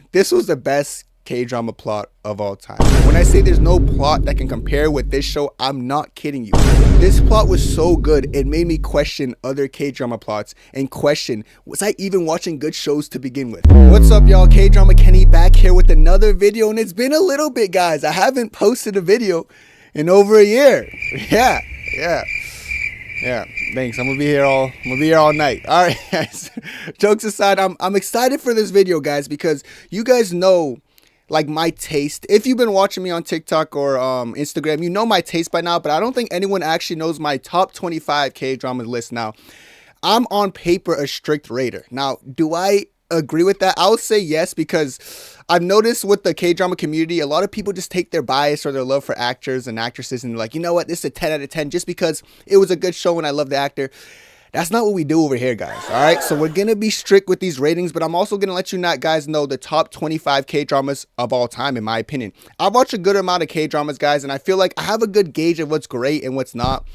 God, this was the best K-drama plot of all time. When I say there's no plot that can compare with this show, I'm not kidding you. This plot was so good, it made me question other K-drama plots and question, was I even watching good shows to begin with? What's up, y'all? K-drama Kenny back here with another video, and it's been a little bit, guys. I haven't posted a video in over a year. Yeah, thanks. I'm gonna be here all night. All right, guys. Jokes aside, I'm excited for this video, guys, because you guys know, like, my taste. If you've been watching me on TikTok or Instagram, you know my taste by now, but I don't think anyone actually knows my top 25 K-drama list now. I'm on paper a strict rater. Now, do I agree with that? I would say yes, because I've noticed with the K-drama community, a lot of people just take their bias or their love for actors and actresses and like, you know what, this is a 10 out of 10 just because it was a good show and I love the actor. That's not what we do over here, guys. All right, so we're gonna be strict with these ratings, but I'm also gonna let you guys know the top 25 K-dramas of all time, in my opinion. I've watched a good amount of K-dramas, guys, and I feel like I have a good gauge of what's great and what's not.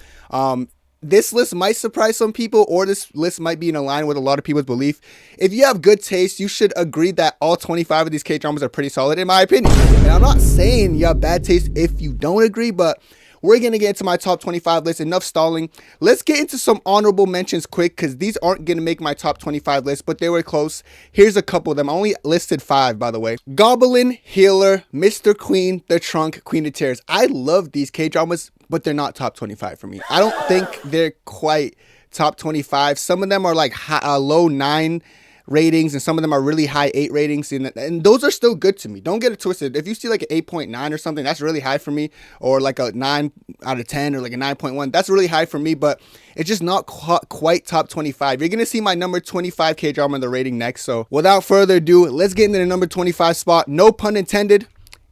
This list might surprise some people, or this list might be in line with a lot of people's belief. If you have good taste, you should agree that all 25 of these K-dramas are pretty solid, in my opinion. And I'm not saying you have bad taste if you don't agree, but we're going to get into my top 25 list. Enough stalling. Let's get into some honorable mentions quick, because these aren't going to make my top 25 list, but they were close. Here's a couple of them. I only listed 5, by the way. Goblin, Healer, Mr. Queen, The Trunk, Queen of Tears. I love these K-dramas, but they're not top 25 for me. I don't think they're quite top 25. Some of them are like low 9 ratings, and some of them are really high 8 ratings, and those are still good to me. Don't get it twisted. If you see like an 8.9 or something, that's really high for me, or like a 9 out of 10 or like a 9.1, that's really high for me, but it's just not quite top 25. You're gonna see my number 25 K-drama in the rating next. So without further ado, let's get into the number 25 spot. No pun intended.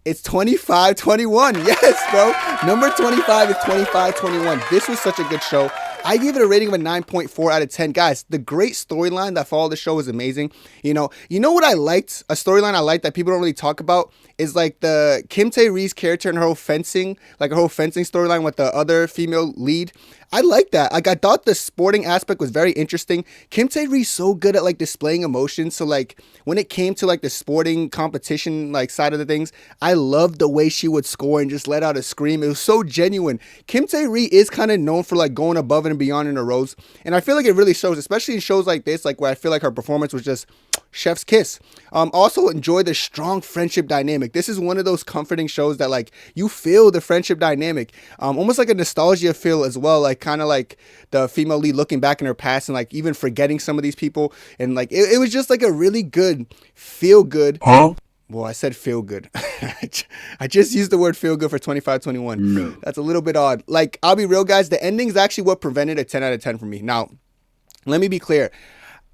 It's 25-21. Yes, bro. Number 25 is 25-21. This was such a good show. I give it a rating of a 9.4 out of 10. Guys, the great storyline that followed the show is amazing. You know what I liked? A storyline I liked that people don't really talk about is like the Kim Tae-ree's character and her whole fencing, storyline with the other female lead. I like that. Like, I thought the sporting aspect was very interesting. Kim Tae-ree's so good at like displaying emotions. So like when it came to like the sporting competition like side of the things, I loved the way she would score and just let out a scream. It was so genuine. Kim Tae-ree is kind of known for like going above and beyond in her roles, and I feel like it really shows, especially in shows like this, like where I feel like her performance was just chef's kiss. Also enjoy the strong friendship dynamic. This is one of those comforting shows that like you feel the friendship dynamic, almost like a nostalgia feel as well, like kind of like the female lead looking back in her past and like even forgetting some of these people, and like it was just like a really good feel good. Well, I said feel good. I just used the word feel good for 25-21. No. That's a little bit odd. Like, I'll be real, guys. The ending's actually what prevented a 10 out of 10 for me. Now, let me be clear.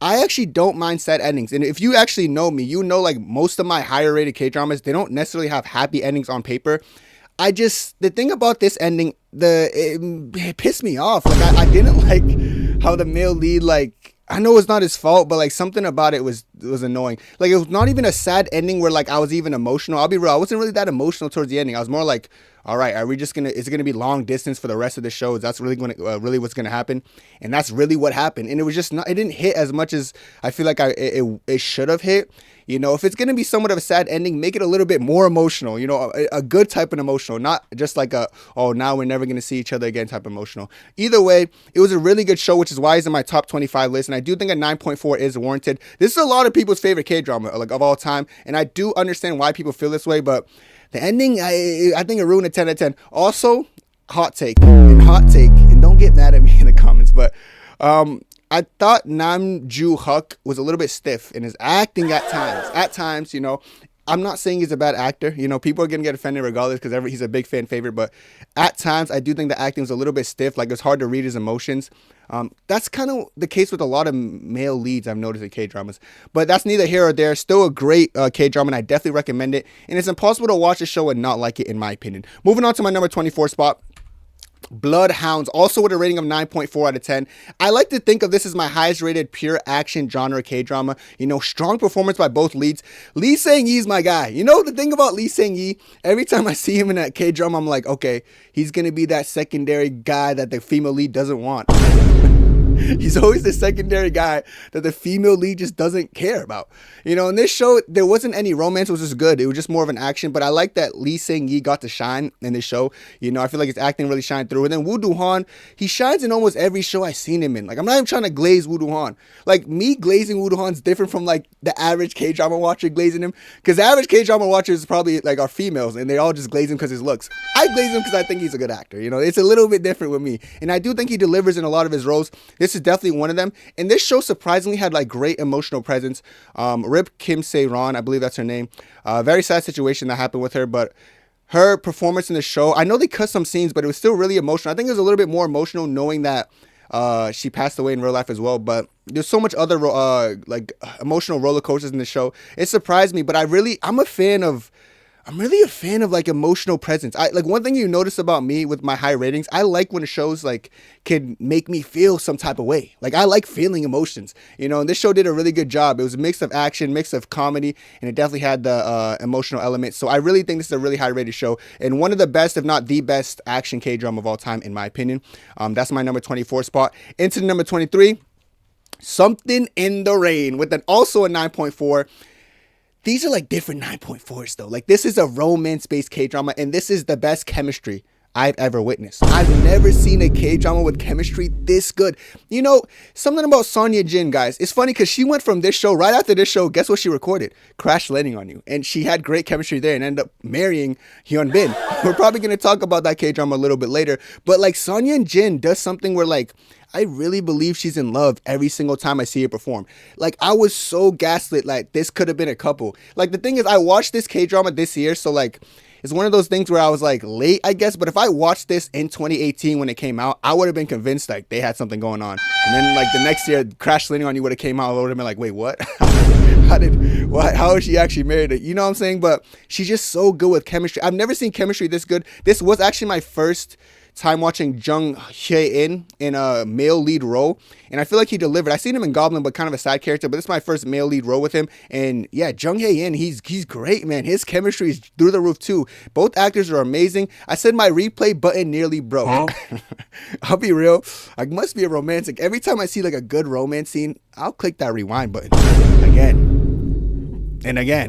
I actually don't mind sad endings. And if you actually know me, you know like most of my higher rated K-dramas, they don't necessarily have happy endings on paper. The thing about this ending, it pissed me off. Like, I didn't like how the male lead, like, I know it's not his fault, but like something about it was annoying. Like, it was not even a sad ending where like I was even emotional. I'll be real, I wasn't really that emotional towards the ending. I was more like, all right, is it gonna be long distance for the rest of the show? That's really what's gonna happen? And that's really what happened. And it was just it didn't hit as much as I feel like it should have hit. You know, if it's going to be somewhat of a sad ending, make it a little bit more emotional, you know, a good type of emotional, not just like now we're never going to see each other again type of emotional. Either way, it was a really good show, which is why it's in my top 25 list. And I do think a 9.4 is warranted. This is a lot of people's favorite K-drama, like, of all time. And I do understand why people feel this way, but the ending, I think it ruined a 10 out of 10. Also, hot take, and don't get mad at me in the comments, but I thought Nam Joo Hyuk was a little bit stiff in his acting at times. At times, you know, I'm not saying he's a bad actor. You know, people are going to get offended regardless because he's a big fan favorite. But at times, I do think the acting was a little bit stiff. Like, it's hard to read his emotions. That's kind of the case with a lot of male leads I've noticed in K-dramas. But that's neither here or there. Still a great K-drama, and I definitely recommend it. And it's impossible to watch a show and not like it, in my opinion. Moving on to my number 24 spot. Bloodhounds, also with a rating of 9.4 out of 10. I like to think of this as my highest rated pure action genre K-drama. You know, strong performance by both leads. Lee Sang-yi is my guy. You know, the thing about Lee Sang-yi, every time I see him in that K-drama, I'm like, okay, he's going to be that secondary guy that the female lead doesn't want. He's always the secondary guy that the female lead just doesn't care about. You know, in this show, there wasn't any romance, which was good. It was just more of an action. But I like that Lee Sang-yi got to shine in this show. You know, I feel like his acting really shined through. And then Woo Do-han, he shines in almost every show I've seen him in. Like, I'm not even trying to glaze Woo Do-han. Like, me glazing Woo Do-han is different from, like, the average K-drama watcher glazing him. Because the average K-drama watchers probably, like, are females. And they all just glaze him because his looks. I glaze him because I think he's a good actor. You know, it's a little bit different with me. And I do think he delivers in a lot of his roles. This is definitely one of them. And this show surprisingly had, like, great emotional presence. Rip Kim Se-ron, I believe that's her name. Very sad situation that happened with her, but her performance in the show, I know they cut some scenes, but it was still really emotional. I think it was a little bit more emotional knowing that she passed away in real life as well. But there's so much other like emotional roller coasters in the show. It surprised me, but I'm really a fan of like emotional presence. Like one thing you notice about me with my high ratings, I like when shows like can make me feel some type of way. Like I like feeling emotions, you know, and this show did a really good job. It was a mix of action, mix of comedy, and it definitely had the emotional element. So I really think this is a really high rated show and one of the best, if not the best action K-drama of all time, in my opinion. That's my number 24 spot. Into the number 23, Something in the Rain, with also a 9.4. These are like different 9.4s though. Like this is a romance-based K-drama and this is the best chemistry I've ever witnessed. I've never seen a K-drama with chemistry this good. You know, something about Sonya Jin, guys. It's funny because she went from this show, right after this show, guess what she recorded? Crash Landing on You. And she had great chemistry there and ended up marrying Hyun Bin. We're probably going to talk about that K-drama a little bit later. But like Sonya Jin does something where like, I really believe she's in love every single time I see her perform. Like, I was so gaslit, like, this could have been a couple. Like, the thing is, I watched this K-drama this year, so, like, it's one of those things where I was, like, late, I guess. But if I watched this in 2018 when it came out, I would have been convinced, like, they had something going on. And then, like, the next year, Crash Landing on You would have came out, I would have been like, wait, what? How is she actually married? You know what I'm saying? But she's just so good with chemistry. I've never seen chemistry this good. This was actually my first time watching Jung Hae-in in a male lead role, and I feel like he delivered. I seen him in Goblin, but kind of a side character, but this is my first male lead role with him, and yeah, Jung Hae-in, he's great, man. His chemistry is through the roof too. Both actors are amazing. I said my replay button nearly broke. Huh? I'll be real, I must be a romantic. Every time I see like a good romance scene, I'll click that rewind button again and again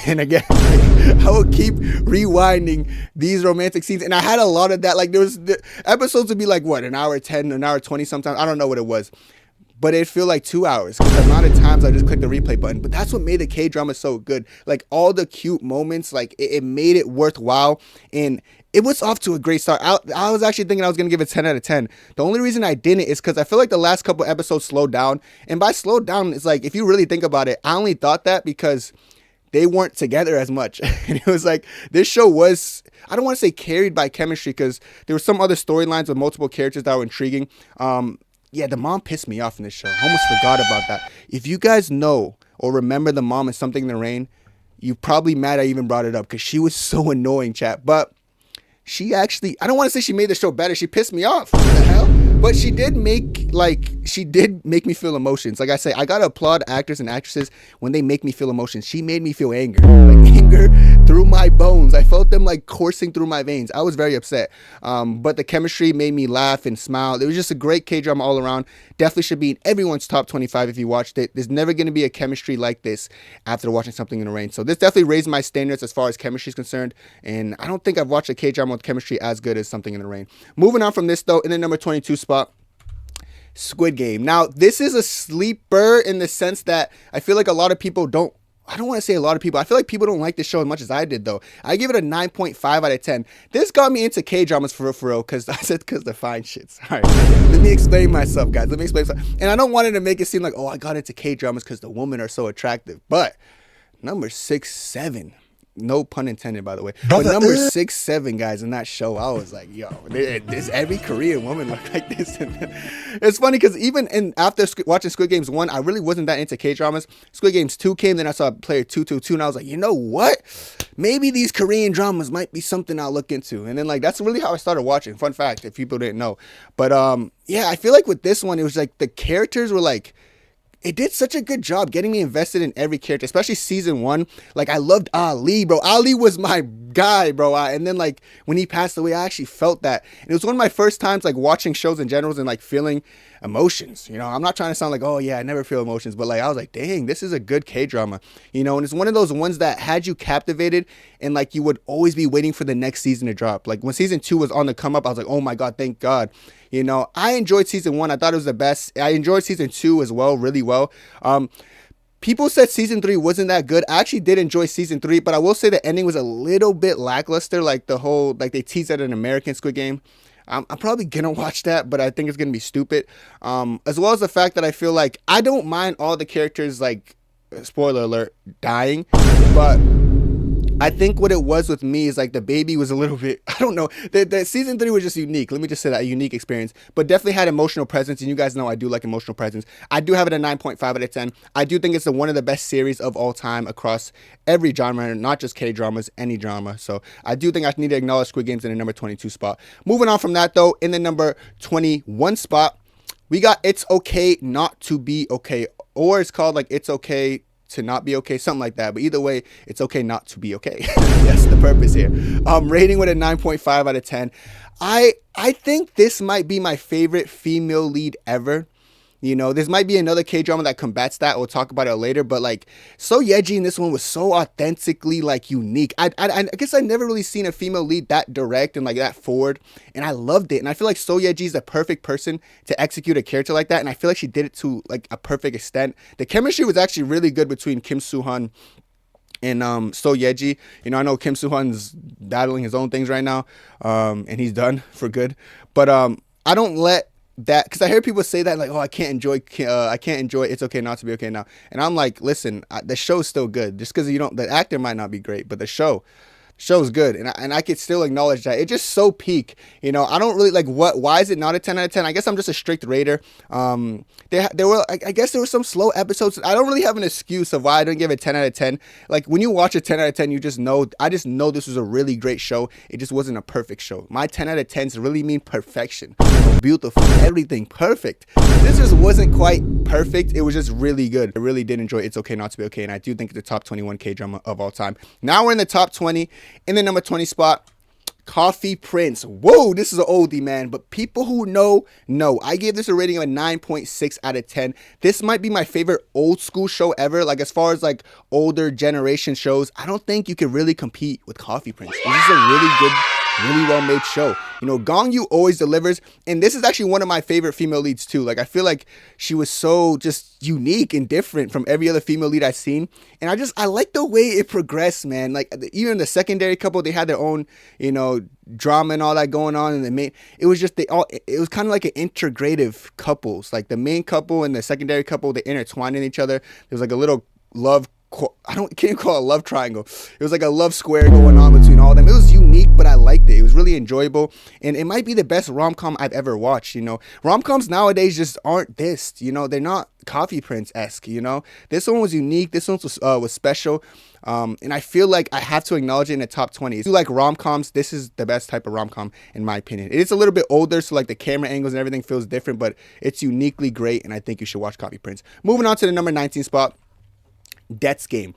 and again. I will keep rewinding these romantic scenes, and I had a lot of that. Like the episodes would be like what, an hour 10, an hour 20 sometimes. I don't know what it was, but it'd feel like 2 hours because the amount of times I just clicked the replay button. But that's what made the K-drama so good. Like all the cute moments, like it made it worthwhile, and it was off to a great start. I was actually thinking I was going to give it 10 out of 10. The only reason I didn't is because I feel like the last couple episodes slowed down, and by slowed down, it's like if you really think about it, I only thought that because they weren't together as much. And it was like, this show was, I don't want to say carried by chemistry because there were some other storylines with multiple characters that were intriguing. Yeah, the mom pissed me off in this show. I almost forgot about that. If you guys know or remember the mom in Something in the Rain, you're probably mad I even brought it up because she was so annoying, chat. But she actually, I don't want to say she made the show better. She pissed me off. What the hell? But she did make me feel emotions. Like I say, I gotta applaud actors and actresses when they make me feel emotions. She made me feel anger. Like anger through my bones. I felt them like coursing through my veins. I was very upset. But the chemistry made me laugh and smile. It was just a great K-drama all around. Definitely should be in everyone's top 25 if you watched it. There's never gonna be a chemistry like this after watching Something in the Rain. So this definitely raised my standards as far as chemistry is concerned. And I don't think I've watched a K-drama with chemistry as good as Something in the Rain. Moving on from this though, in the number 22 spot, Squid Game. Now, this is a sleeper in the sense that I feel like a lot of people don't, I don't want to say a lot of people, I feel like people don't like this show as much as I did though. I give it a 9.5 out of 10. This got me into K-dramas for real, because I said because they're fine shits. All right, let me explain myself, guys. Let me explain myself. And I don't want it to make it seem like, oh, I got into K-dramas because the women are so attractive. But number 6, 7. No pun intended, by the way. But number 6, 7, guys, in that show, I was like, yo, this every Korean woman look like this. It's funny because even after watching Squid Games 1, I really wasn't that into K-dramas. Squid Games 2 came, then I saw Player 222, and I was like, you know what? Maybe these Korean dramas might be something I'll look into. And then, like, that's really how I started watching. Fun fact, if people didn't know. But, yeah, I feel like with this one, it was like the characters were like, it did such a good job getting me invested in every character, especially season 1. Like, I loved Ali, bro. Ali was my guy, bro. And then, like, when he passed away, I actually felt that. And it was one of my first times, like, watching shows in general and, like, feeling emotions. I'm not trying to sound like, oh yeah, I never feel emotions, but like I was like, dang, this is a good K-drama. And it's one of those ones that had you captivated, and like you would always be waiting for the next season to drop. Like when season 2 was on the come up, I was like, oh my god, thank God. I enjoyed season 1. I thought it was the best. I enjoyed season 2 as well, really well. People said season 3 wasn't that good. I actually did enjoy season 3, but I will say the ending was a little bit lackluster. Like the whole, like they teased at an American Squid Game. I'm probably gonna watch that, but I think it's gonna be stupid. As well as the fact that I feel like I don't mind all the characters, like spoiler alert, dying, but I think what it was with me is like the baby was a little bit, I don't know, the season 3 was just unique. Let me just say that, a unique experience, but definitely had emotional presence. And you guys know I do like emotional presence. I do have it a 9.5 out of 10. I do think it's one of the best series of all time across every genre, not just K-dramas, any drama. So I do think I need to acknowledge Squid Games in the number 22 spot. Moving on from that though, in the number 21 spot, we got It's Okay Not to Be Okay, or it's called like It's Okay to Not Be Okay, something like that. But either way, it's okay not to be okay. That's the purpose here. Rating with a 9.5 out of 10. I think this might be my favorite female lead ever. This might be another K-drama that combats that. We'll talk about it later. But like, So Yeji in this one was so authentically like unique. I guess I never really seen a female lead that direct and like that forward, and I loved it. And I feel like So Yeji is the perfect person to execute a character like that. And I feel like she did it to like a perfect extent. The chemistry was actually really good between Kim Soo-hyun and So Yeji. I know Kim Soo-hyun's battling his own things right now, and he's done for good. But I don't let that, because I hear people say that like, oh, I can't enjoy It's Okay Not to Be Okay now, and I'm like, listen, the show's still good. Just because the actor might not be great, but the show's good, and I could still acknowledge that it's just so peak. I don't really like why is it not a 10 out of 10? I guess I'm just a strict rater. There were I guess there were some slow episodes. I don't really have an excuse of why I didn't give it 10 out of 10. Like when you watch a 10 out of 10, I just know this was a really great show. It just wasn't a perfect show. My 10 out of 10s really mean perfection. Beautiful, everything perfect. This just wasn't quite perfect. It was just really good. I really did enjoy It's Okay Not to Be Okay, and I do think it's the top 21 K-drama of all time. Now we're in the top 20. In the number 20 spot, Coffee Prince. Whoa, this is an oldie, man. But people who know. I gave this a rating of a 9.6 out of 10. This might be my favorite old school show ever. Like as far as like older generation shows, I don't think you can really compete with Coffee Prince. This is a really good, really well made show. Gong Yoo always delivers, and this is actually one of my favorite female leads too. Like I feel like she was so just unique and different from every other female lead I've seen, and I like the way it progressed, man. Like even the secondary couple, they had their own drama and all that going on, and it was kind of like an integrative couples. Like the main couple and the secondary couple, they intertwined in each other. There was like a little love, can't call it a love triangle. It was like a love square going on between all of them. It was unique, but I liked it. It was really enjoyable, and it might be the best rom-com I've ever watched. Rom-coms nowadays just aren't this. They're not Coffee Prince-esque. This one was unique. This one was special, and I feel like I have to acknowledge it in the top 20. If you like rom-coms, this is the best type of rom-com in my opinion. It is a little bit older, so like the camera angles and everything feels different, but it's uniquely great, and I think you should watch Coffee Prince. Moving on to the number 19 spot, Death's Game.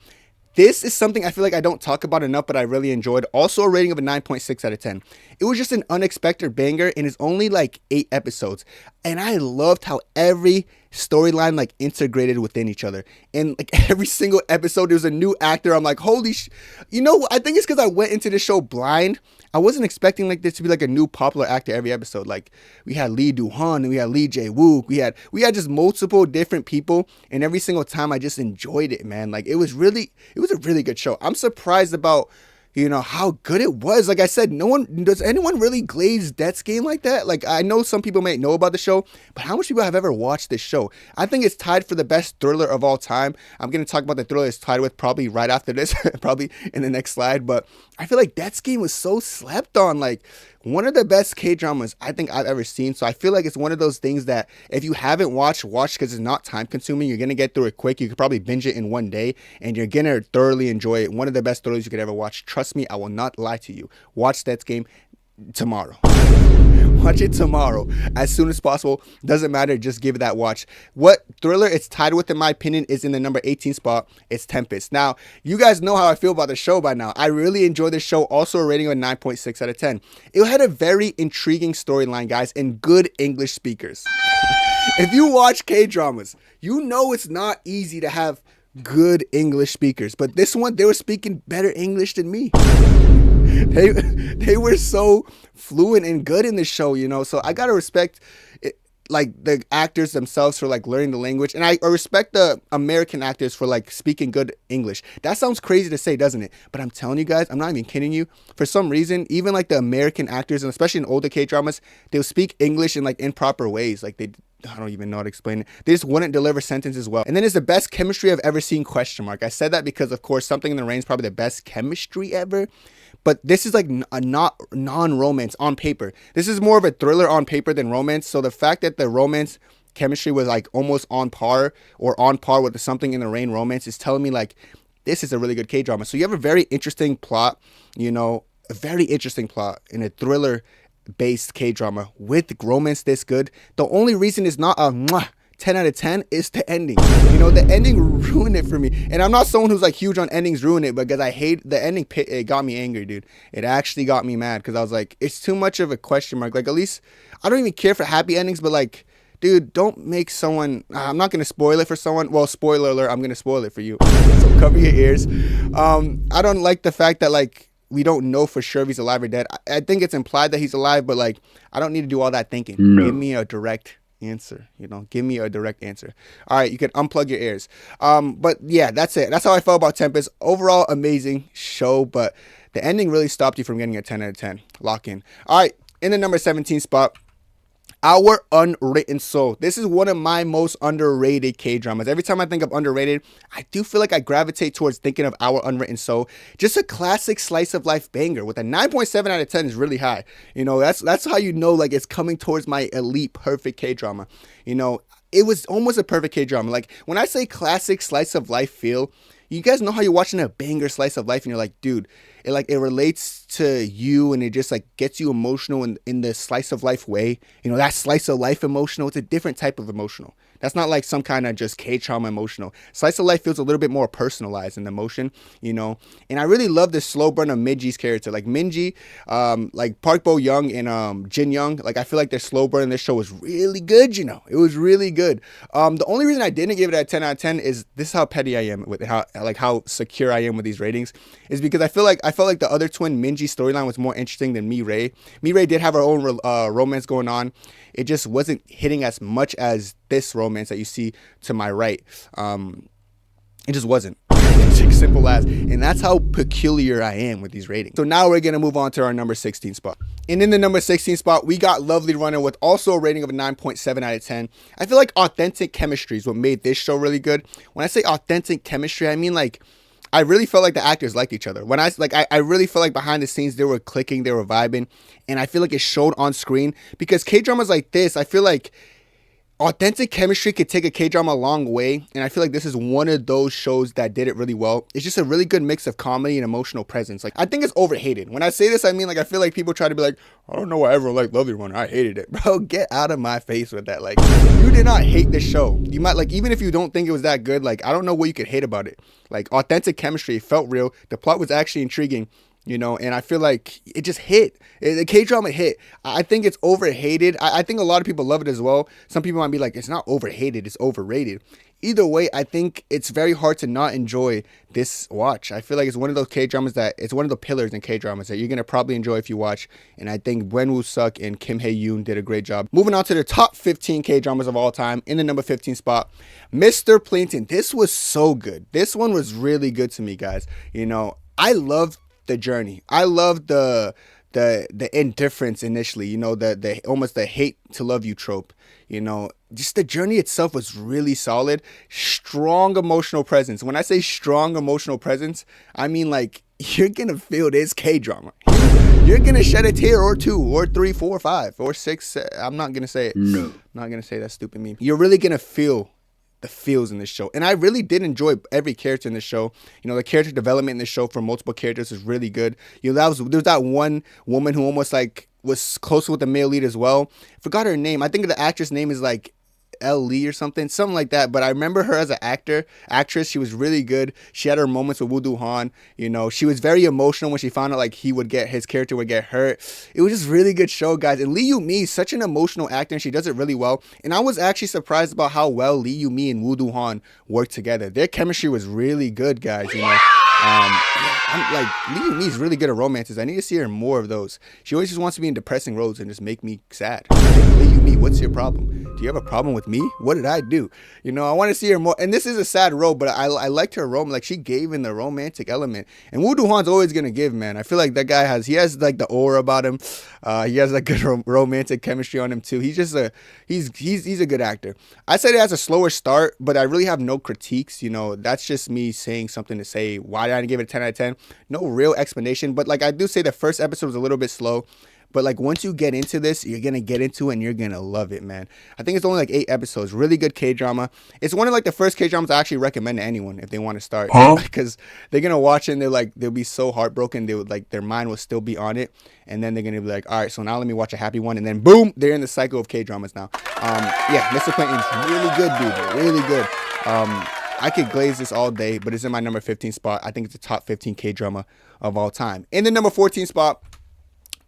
This is something I feel like I don't talk about enough, but I really enjoyed. Also a rating of a 9.6 out of 10. It was just an unexpected banger, and it's only like 8 episodes. And I loved how every storyline like integrated within each other. And like every single episode, there was a new actor. I'm like, holy I think it's because I went into this show blind. I wasn't expecting like this to be like a new popular actor every episode. Like we had Lee Do-han and we had Lee Jae-wook. We had just multiple different people, and every single time I just enjoyed it, man. Like it was a really good show. I'm surprised about how good it was. Like I said, does anyone really glaze Death's Game like that? Like I know some people may know about the show, but how much people have ever watched this show? I think it's tied for the best thriller of all time. I'm going to talk about the thriller it's tied with probably right after this, probably in the next slide, but I feel like Death's Game was so slept on. Like one of the best K-dramas I think I've ever seen. So I feel like it's one of those things that if you haven't watch because it's not time consuming. You're going to get through it quick. You could probably binge it in one day and you're going to thoroughly enjoy it. One of the best thrillers you could ever watch. Trust me, I will not lie to you. Watch Death's Game tomorrow. Watch it tomorrow as soon as possible. Doesn't matter, just give it that watch. What thriller it's tied with in my opinion is in the number 18 spot. It's Tempest. Now you guys know how I feel about the show by now. I really enjoyed this show. Also a rating of 9.6 out of 10. It had a very intriguing storyline, guys, and good English speakers. If you watch K-dramas, you know it's not easy to have good English speakers. But this one, they were speaking better English than me. They were so fluent and good in the show, you know. So I gotta respect it, like the actors themselves for like learning the language, and I respect the American actors for like speaking good English. That sounds crazy to say, doesn't it? But I'm telling you guys, I'm not even kidding you. For some reason, even like the American actors, and especially in older K dramas, they'll speak English in like improper ways. Like I don't even know how to explain it. They just wouldn't deliver sentences well. And then it's the best chemistry I've ever seen, question mark. I said that because, of course, Something in the Rain is probably the best chemistry ever. But this is like a not non-romance on paper. This is more of a thriller on paper than romance. So the fact that the romance chemistry was like almost on par or on par with the Something in the Rain romance is telling me like this is a really good K-drama. So you have a very interesting plot, you know, a very interesting plot in a thriller based K-drama with romance this good. The only reason it's not a 10 out of 10 is the ending. You know, the ending ruined it for me. And I'm not someone who's like huge on endings ruin it, because I hate the ending. It got me angry, dude. It actually got me mad because I was like, it's too much of a question mark. Like, at least I don't even care for happy endings, but like, dude, don't make someone, I'm not going to spoil it for someone. Well, spoiler alert, I'm going to spoil it for you. So cover your ears. I don't like the fact that like, we don't know for sure if he's alive or dead. I think it's implied that he's alive, but like, I don't need to do all that thinking. No. Give me a direct answer, you know, give me a direct answer. All right, you can unplug your ears. But yeah, that's it. That's how I felt about Tempest. Overall, amazing show, but the ending really stopped you from getting a 10 out of 10. Lock in. All right, in the number 17 spot, Our Unwritten Soul. This is one of my most underrated K-dramas. Every time I think of underrated, I do feel like I gravitate towards thinking of Our Unwritten Soul. Just a classic slice of life banger with a 9.7 out of 10 is really high. You know, that's how you know like it's coming towards my elite perfect K-drama. You know, it was almost a perfect K-drama. Like when I say classic slice of life feel, you guys know how you're watching a banger slice of life and you're like, dude, it relates to you and it just like gets you emotional in the slice of life way. You know, that slice of life emotional, it's a different type of emotional. That's not like some kind of just K-trauma emotional. Slice of life feels a little bit more personalized in the emotion, you know. And I really love the slow burn of Minji's character. Like Minji, like Park Bo Young and Jin Young, like I feel like their slow burn in this show was really good, you know. It was really good. The only reason I didn't give it a 10 out of 10 is this is how petty I am with how secure I am with these ratings, is because I felt like the other twin Minji storyline was more interesting than Mi-Rae. Mi-Rae did have her own romance going on. It just wasn't hitting as much as this romance that you see to my right. It just wasn't. It's simple as. And that's how peculiar I am with these ratings. So now we're going to move on to our number 16 spot. And in the number 16 spot, we got Lovely Runner with also a rating of a 9.7 out of 10. I feel like authentic chemistry is what made this show really good. When I say authentic chemistry, I mean like, I really felt like the actors liked each other. When I really felt like behind the scenes, they were clicking, they were vibing. And I feel like it showed on screen because K-dramas like this, I feel like authentic chemistry could take a K-drama a long way, and I feel like this is one of those shows that did it really well. It's just a really good mix of comedy and emotional presence. Like, I think it's overhated. When I say this, I mean, like, I feel like people try to be like, I don't know why everyone liked Lovely Runner. I hated it. Bro, get out of my face with that. Like, you did not hate this show. You might, like, even if you don't think it was that good, like, I don't know what you could hate about it. Like, authentic chemistry felt real. The plot was actually intriguing. You know, and I feel like it just hit. The K-drama hit. I think it's overhated. I think a lot of people love it as well. Some people might be like, it's not overhated, it's overrated. Either way, I think it's very hard to not enjoy this watch. I feel like it's one of those K-dramas that, it's one of the pillars in K-dramas that you're going to probably enjoy if you watch. And I think Wen Woo-suk and Kim Hae-yoon did a great job. Moving on to the top 15 K-dramas of all time. In the number 15 spot, Mr. Plinkton. This was so good. This one was really good to me, guys. You know, I love the journey. I love the indifference initially, you know, the almost the hate to love you trope, you know. Just the journey itself was really solid. Strong emotional presence. When I say strong emotional presence, I mean like you're gonna feel this K-drama. You're gonna shed a tear or two or three, 4, 5 or 6. I'm not gonna say it. No, I'm not gonna say that stupid meme. You're really gonna feel the feels in this show. And I really did enjoy every character in this show. You know, the character development in this show for multiple characters is really good. You know, there was that one woman who almost like was close with the male lead as well. Forgot her name. I think the actress name is like L. Lee or something like that. But I remember her as an actress. She was really good. She had her moments with Woo Do Han. You know, she was very emotional when she found out like his character would get hurt. It was just really good show, guys. And Lee Yu Mi is such an emotional actor, and she does it really well. And I was actually surprised about how well Lee Yu Mi and Woo Do Han worked together. Their chemistry was really good, guys. You know. Yeah, I'm like, Lee Yu Mi is really good at romances. I need to see her in more of those. She always just wants to be in depressing roles and just make me sad. Like, Lee Yu Mi, what's your problem? Do you have a problem with me? What did I do? You know, I want to see her more. And this is a sad role, but I liked her role. Like, she gave in the romantic element. And Woo Do Han's always gonna give, man. I feel like that guy has like the aura about him. He has like good romantic chemistry on him too. He's just he's a good actor. I said it has a slower start, but I really have no critiques. You know, that's just me saying something to say why did I give it a 10 out of 10. No real explanation, but like I do say the first episode was a little bit slow. But like once you get into this, you're gonna get into it and you're gonna love it, man. I think it's only like 8 episodes. Really good K-drama. It's one of like the first K-dramas I actually recommend to anyone if they want to start. Because they're gonna watch it and they'll be so heartbroken. They would like their mind will still be on it. And then they're gonna be like, all right, so now let me watch a happy one. And then boom, they're in the cycle of K-dramas now. Yeah, Mr. Clinton's really good, dude. Really good. I could glaze this all day, but it's in my number 15 spot. I think it's the top 15 K-drama of all time. In the number 14 spot,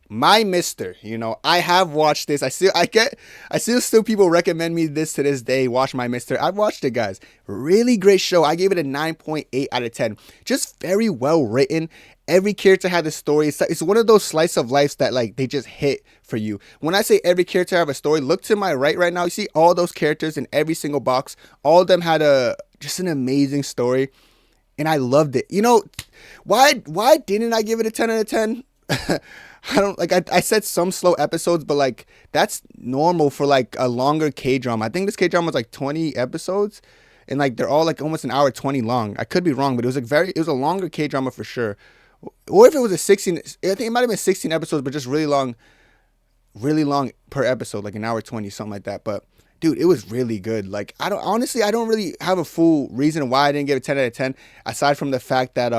My Mister. You know, I have watched this. I still people recommend me this to this day. Watch My Mister. I've watched it, guys. Really great show. I gave it a 9.8 out of 10. Just very well written. Every character had a story. It's one of those slice of lives that like they just hit for you. When I say every character have a story, look to my right now. You see all those characters in every single box. All of them had just an amazing story, and I loved it. You know, why didn't I give it a 10 out of 10? I don't like I said some slow episodes, but like that's normal for like a longer K-drama. I think this K-drama was like 20 episodes, and like they're all like almost an hour 20 long. I could be wrong, but it was a longer K-drama for sure. Or if it was a 16, I think it might have been 16 episodes, but just really long per episode, like an hour 20, something like that. But dude, it was really good. Like I don't really have a full reason why I didn't give it 10 out of 10, aside from the fact that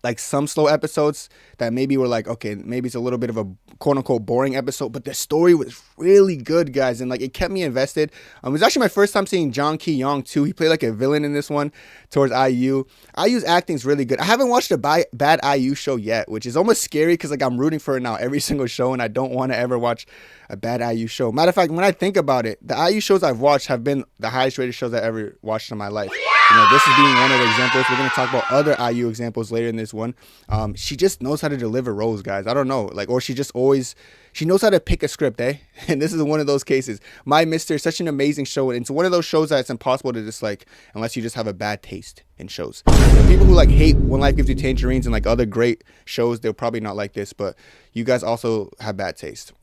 like some slow episodes that maybe were like, okay, maybe it's a little bit of a quote unquote boring episode, but the story was really good, guys, and like it kept me invested. It was actually my first time seeing Jong Ki-young too. He played like a villain in this one towards IU. IU's acting is really good. I haven't watched a bad IU show yet, which is almost scary because like I'm rooting for her now every single show, and I don't want to ever watch a bad IU show. Matter of fact, when I think about it, the IU shows I've watched have been the highest rated shows I've ever watched in my life. You know, this is being one of the examples. We're going to talk about other IU examples later in this one. She just knows how to deliver roles, guys. I don't know. Like, or she knows how to pick a script, eh? And this is one of those cases. My Mister is such an amazing show. And it's one of those shows that it's impossible to dislike unless you just have a bad taste in shows. The people who like hate When Life Gives You Tangerines and like other great shows, they'll probably not like this. But you guys also have bad taste.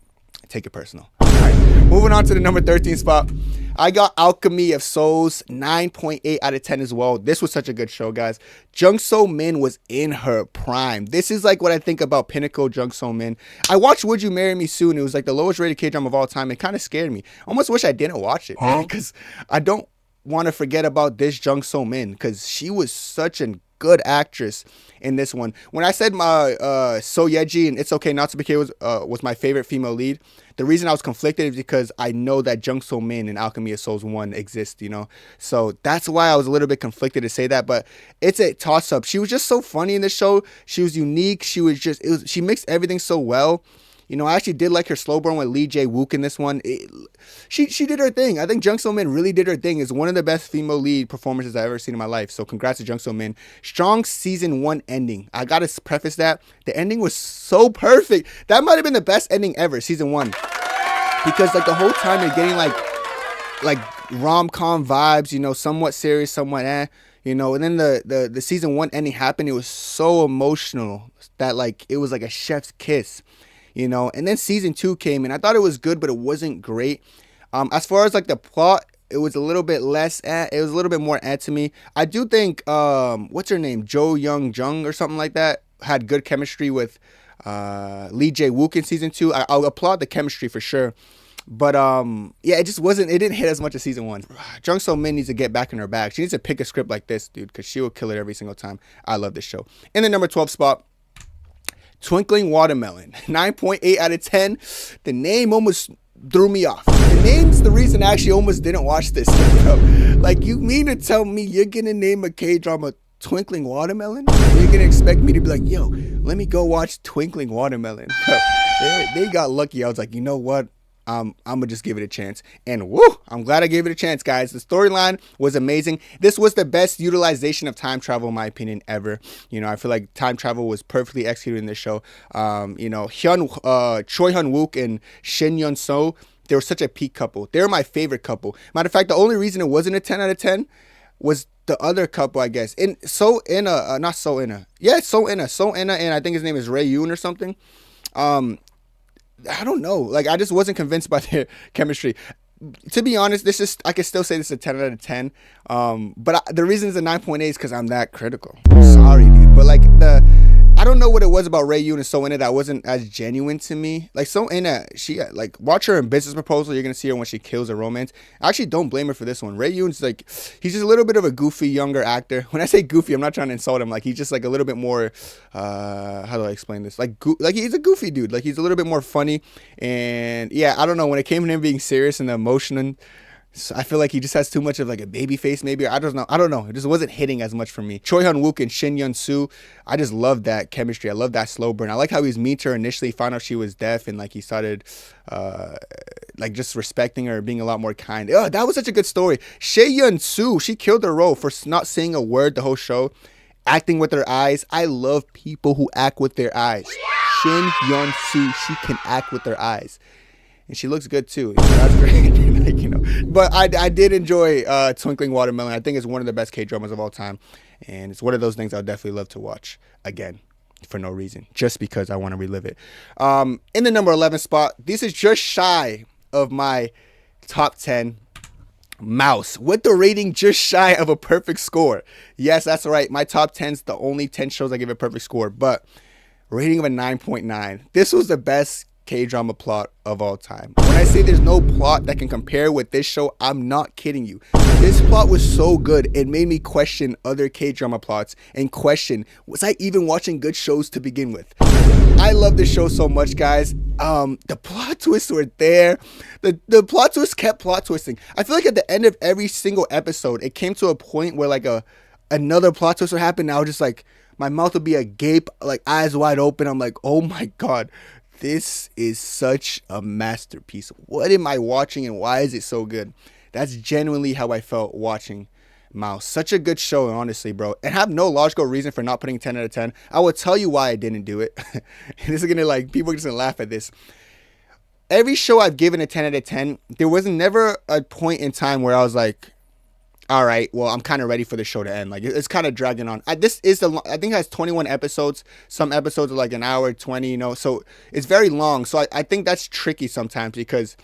Take it personal. All right, moving on to the number 13 spot. I got Alchemy of Souls, 9.8 out of 10 as well. This was such a good show, guys. Jung So Min was in her prime. This is like what I think about pinnacle Jung So Min. I watched Would You Marry Me Soon. It was like the lowest rated K-drama of all time. It kind of scared me. I almost wish I didn't watch it because I don't want to forget about this Jung So Min because she was such a good actress in this one. When I said my So Yeji and It's Okay Not to Be Okay was my favorite female lead, the reason I was conflicted is because I know that Jung So Min in Alchemy of Souls 1 exists, you know? So that's why I was a little bit conflicted to say that, but it's a toss-up. She was just so funny in this show. She was unique. She mixed everything so well. You know, I actually did like her slow burn with Lee Jae-wook in this one. She did her thing. I think Jung So Min really did her thing. It's one of the best female lead performances I've ever seen in my life. So congrats to Jung So Min. Strong season 1 ending. I gotta preface that. The ending was so perfect. That might have been the best ending ever, season 1. Because like the whole time you're getting like rom-com vibes, you know, somewhat serious, somewhat you know, and then the season 1 ending happened. It was so emotional that like it was like a chef's kiss. You know, and then season 2 came and I thought it was good, but it wasn't great. As far as like the plot, it was a little bit less. It was a little bit more to me. I do think what's her name, Jo Young Jung or something like that, had good chemistry with Lee Jae-wook in season 2. I'll applaud the chemistry for sure. But yeah, it didn't hit as much as season 1. Jung So Min needs to get back in her bag. She needs to pick a script like this, dude, because she will kill it every single time. I love this show. In the number 12 spot, Twinkling Watermelon, 9.8 out of 10. The name almost threw me off. The name's the reason I actually almost didn't watch this, bro. Like, you mean to tell me you're gonna name a K-drama Twinkling Watermelon? You're gonna expect me to be like, yo, let me go watch Twinkling Watermelon? They got lucky. I was like, you know what? I'm gonna just give it a chance. And woo, I'm glad I gave it a chance, guys. The storyline was amazing. This was the best utilization of time travel, in my opinion, ever. You know, I feel like time travel was perfectly executed in this show. You know, Choi Hyun-wook and Shin Yeon-soo, they were such a peak couple. They were my favorite couple. Matter of fact, the only reason it wasn't a 10 out of 10 was the other couple, I guess. And So In, not So In. Yeah, So In, and I think his name is Rae Yoon or something. I don't know. Like, I just wasn't convinced by their chemistry. To be honest, I can still say this is a 10 out of 10. But the reason it's a 9.8 is because I'm that critical. Sorry, dude. But like I don't know what it was about Rae Yoon and So In It that wasn't as genuine to me. Like, So In It, she, like, watch her in Business Proposal. You're gonna see her when she kills a romance. I actually don't blame her for this one. Rae Yoon's like, he's just a little bit of a goofy younger actor. When I say goofy, I'm not trying to insult him. Like, he's just like a little bit more, how do I explain this? Like he's a goofy dude. Like, he's a little bit more funny. And yeah, I don't know, when it came to him being serious and the emotion, I feel like he just has too much of like a baby face, maybe. I don't know. It just wasn't hitting as much for me. Choi Hyun-wook and Shin Yeon-soo, I just love that chemistry. I love that slow burn. I like how he was mean to her initially, found out she was deaf, and like he started like just respecting her, being a lot more kind. Oh, that was such a good story. Shin Yeon-soo, she killed her role for not saying a word the whole show, acting with her eyes. I love people who act with their eyes. Shin Yeon-soo, she can act with her eyes. And she looks good too. That's great. Like, you know. But I did enjoy Twinkling Watermelon. I think it's one of the best K-dramas of all time. And it's one of those things I'll definitely love to watch again for no reason. Just because I want to relive it. In the number 11 spot, this is just shy of my top 10. Mouse, with the rating just shy of a perfect score. Yes, that's right. My top 10's the only 10 shows I give a perfect score. But rating of a 9.9. This was the best K-drama plot of all time. When I say there's no plot that can compare with this show, I'm not kidding you. This plot was so good, it made me question other K-drama plots and question, was I even watching good shows to begin with? I love this show so much, guys. The plot twists were there. The plot twist kept plot twisting. I feel like at the end of every single episode, it came to a point where like another plot twist would happen. And I was just like, my mouth would be agape, like eyes wide open. I'm like, oh my God. This is such a masterpiece. What am I watching and why is it so good? That's genuinely how I felt watching Mouse. Such a good show, honestly, bro. And have no logical reason for not putting 10 out of 10. I will tell you why I didn't do it. This is gonna, like, people are just gonna laugh at this. Every show I've given a 10 out of 10, there was never a point in time where I was like, all right, well, I'm kind of ready for the show to end. Like, it's kind of dragging on. I think it has 21 episodes. Some episodes are like an hour, 20, you know. So it's very long. So I think that's tricky sometimes because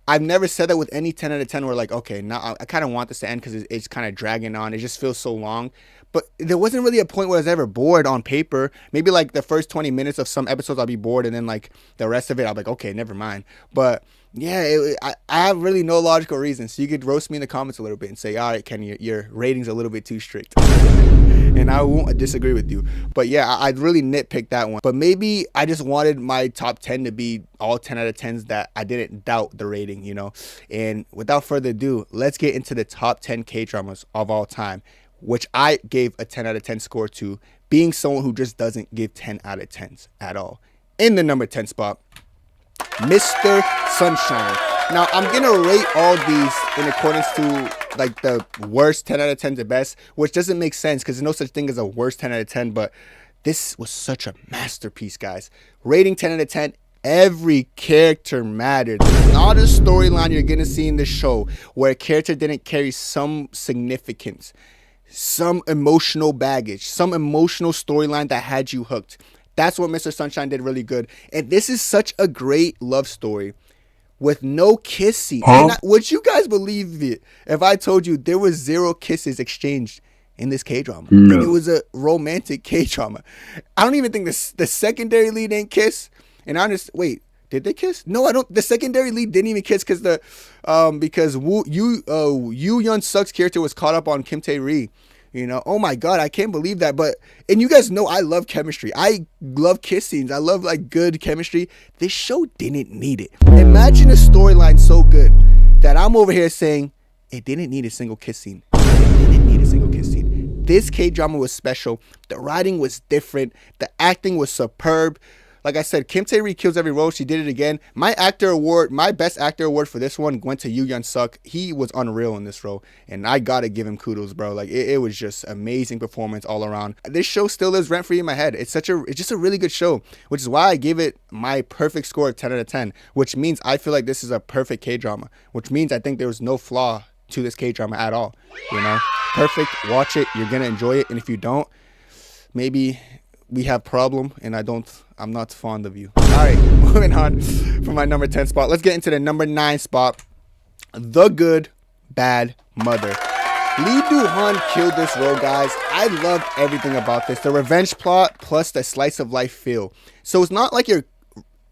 I've never said that with any 10 out of 10 where like, okay, now I kind of want this to end because it's kind of dragging on. It just feels so long. But there wasn't really a point where I was ever bored on paper. Maybe like the first 20 minutes of some episodes I'll be bored, and then like the rest of it I'll be like, okay, never mind. But yeah, I have really no logical reason. So you could roast me in the comments a little bit and say, all right, Kenny, your rating's a little bit too strict. And I won't disagree with you. But yeah, I'd really nitpick that one. But maybe I just wanted my top 10 to be all 10 out of 10s that I didn't doubt the rating, you know. And without further ado, let's get into the top 10 K-dramas of all time, which I gave a 10 out of 10 score to, being someone who just doesn't give 10 out of 10s at all. In the number 10 spot, Mr. Sunshine. Now, I'm going to rate all these in accordance to like the worst 10 out of 10 to best, which doesn't make sense because there's no such thing as a worst 10 out of 10, but this was such a masterpiece, guys. Rating 10 out of 10, every character mattered. There's not a storyline you're going to see in this show where a character didn't carry some significance, some emotional baggage, some emotional storyline that had you hooked. That's what Mr. Sunshine did really good. And this is such a great love story with no kissing. Would you guys believe it if I told you there was 0 kisses exchanged in this K-drama? No. And it was a romantic K-drama. I don't even think the secondary lead didn't kiss. And I just, wait, did they kiss? No, I don't. The secondary lead didn't even kiss because Yoo Yeon-suk's character was caught up on Kim Tae-ri. You know, oh my god, I can't believe that. But and you guys know I love chemistry. I love kiss scenes. I love like good chemistry. This show didn't need it. Imagine a storyline so good that I'm over here saying it didn't need a single kiss scene. It didn't need a single kiss scene. This K-drama was special. The writing was different. The acting was superb. Like I said, Kim Tae-ri kills every role. She did it again. My best actor award for this one went to Yoo Yeon-suk. He was unreal in this role, and I gotta give him kudos, bro. Like it was just amazing performance all around. This show still lives rent free in my head. It's just a really good show, which is why I gave it my perfect score of 10 out of 10. Which means I feel like this is a perfect K-drama. Which means I think there was no flaw to this K-drama at all. You know, perfect. Watch it. You're gonna enjoy it, and if you don't, maybe we have problem, and I'm not fond of you. All right, moving on from my number 10 spot. Let's get into the number 9 spot. The Good Bad Mother. Lee Do-hun killed this role, guys. I loved everything about this. The revenge plot plus the slice of life feel. So it's not like your